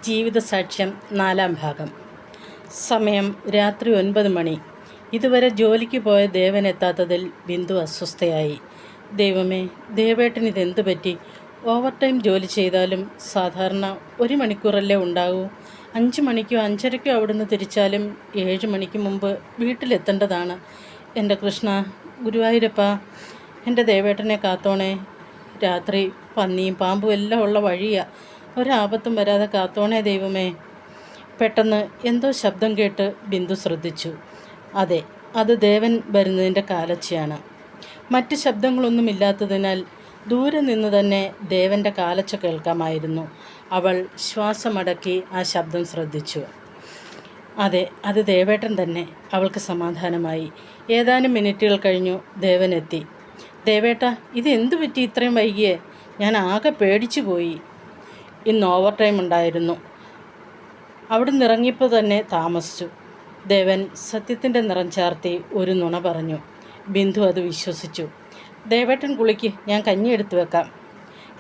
ജീവിതസാക്ഷ്യം 4-ാം ഭാഗം. സമയം രാത്രി 9 മണി. ഇതുവരെ ജോലിക്ക് പോയ ദേവൻ എത്താത്തതിൽ ബിന്ദു അസ്വസ്ഥയായി. ദൈവമേ, ദേവേട്ടന് ഇതെന്തു പറ്റി? ഓവർ ടൈം ജോലി ചെയ്താലും സാധാരണ 1 മണിക്കൂറല്ലേ ഉണ്ടാകൂ. 5 മണിക്കോ 5:30ക്കോ അവിടുന്ന് തിരിച്ചാലും 7 മണിക്ക് മുമ്പ് വീട്ടിലെത്തേണ്ടതാണ്. എൻ്റെ കൃഷ്ണ, ഗുരുവായൂരപ്പ, എൻ്റെ ദേവേട്ടനെ കാത്തോണേ. രാത്രി പന്നിയും പാമ്പും എല്ലാം ഉള്ള വഴിയാണ്. ഒരാപത്തും വരാതെ കാത്തോണേ ദൈവമേ. പെട്ടെന്ന് എന്തോ ശബ്ദം കേട്ട് ബിന്ദു ശ്രദ്ധിച്ചു. അതെ, അത് ദേവൻ വരുന്നതിൻ്റെ കാലച്ചയാണ്. മറ്റ് ശബ്ദങ്ങളൊന്നുമില്ലാത്തതിനാൽ ദൂരെ നിന്ന് തന്നെ ദേവൻ്റെ കാലച്ച കേൾക്കാമായിരുന്നു. അവൾ ശ്വാസമടക്കി ആ ശബ്ദം ശ്രദ്ധിച്ചു. അതെ, അത് ദേവേട്ടൻ തന്നെ. അവൾക്ക് സമാധാനമായി. ഏതാനും മിനിറ്റുകൾ കഴിഞ്ഞു ദേവൻ എത്തി. ദേവേട്ട, ഇത് എന്തു പറ്റി ഇത്രയും വൈകിയേ? ഞാൻ ആകെ പേടിച്ചു പോയി. ഇന്ന് ഓവർ ടൈം ഉണ്ടായിരുന്നു. അവിടെ നിറങ്ങിയപ്പോൾ തന്നെ താമസിച്ചു. ദേവൻ സത്യത്തിൻ്റെ നിറം ചാർത്തി ഒരു നുണ പറഞ്ഞു. ബിന്ദു അത് വിശ്വസിച്ചു. ദേവേട്ടൻ കുളിക്ക്, ഞാൻ കഞ്ഞി എടുത്തു വെക്കാം.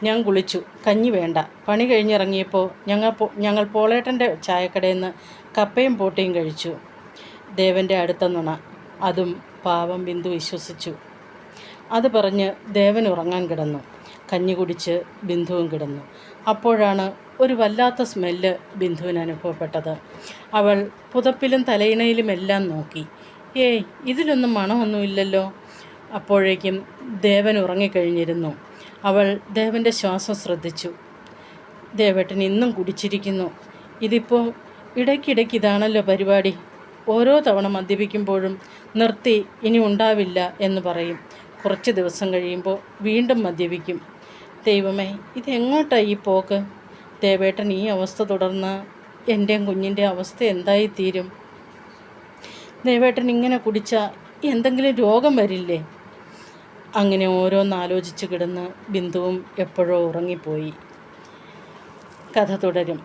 ഞാൻ കുളിച്ചു. കഞ്ഞി വേണ്ട. പണി കഴിഞ്ഞിറങ്ങിയപ്പോൾ ഞങ്ങൾ പോളേട്ടൻ്റെ ചായക്കടയിൽ നിന്ന് കപ്പയും പോട്ടയും കഴിച്ചു. ദേവൻ്റെ അടുത്ത നുണ. അതും പാവം ബിന്ദു വിശ്വസിച്ചു. അത് പറഞ്ഞ് ദേവൻ ഉറങ്ങാൻ കിടന്നു. കഞ്ഞി കുടിച്ച് ബിന്ദുവും കിടന്നു. അപ്പോഴാണ് ഒരു വല്ലാത്ത സ്മെല്ല് ബിന്ദുവിന് അനുഭവപ്പെട്ടത്. അവൾ പുതപ്പിലും തലയിണയിലുമെല്ലാം നോക്കി. ഏയ്, ഇതിലൊന്നും മണമൊന്നുമില്ലല്ലോ. അപ്പോഴേക്കും ദേവൻ ഉറങ്ങിക്കഴിഞ്ഞിരുന്നു. അവൾ ദേവൻ്റെ ശ്വാസം ശ്രദ്ധിച്ചു. ദേവേട്ടൻ ഇന്നും കുടിച്ചിരിക്കുന്നു. ഇതിപ്പോൾ ഇടയ്ക്കിടയ്ക്ക് ഇതാണല്ലോ പരിപാടി. ഓരോ തവണ മദ്യപിക്കുമ്പോഴും നിർത്തി ഇനി ഉണ്ടാവില്ല എന്ന് പറയും. കുറച്ച് ദിവസം കഴിയുമ്പോൾ വീണ്ടും മദ്യപിക്കും. ദൈവമേ, ഇതെങ്ങോട്ടാണ് ഈ പോക്ക്? ദേവേട്ടൻ ഈ അവസ്ഥ തുടർന്ന് എൻ്റെയും കുഞ്ഞിൻ്റെ അവസ്ഥ എന്തായിത്തീരും? ദേവേട്ടൻ ഇങ്ങനെ കുടിച്ചാൽ എന്തെങ്കിലും രോഗം വരില്ലേ? അങ്ങനെ ഓരോന്നാലോചിച്ച് കിടന്ന് ബിന്ദുവും എപ്പോഴോ ഉറങ്ങിപ്പോയി. കഥ തുടരും.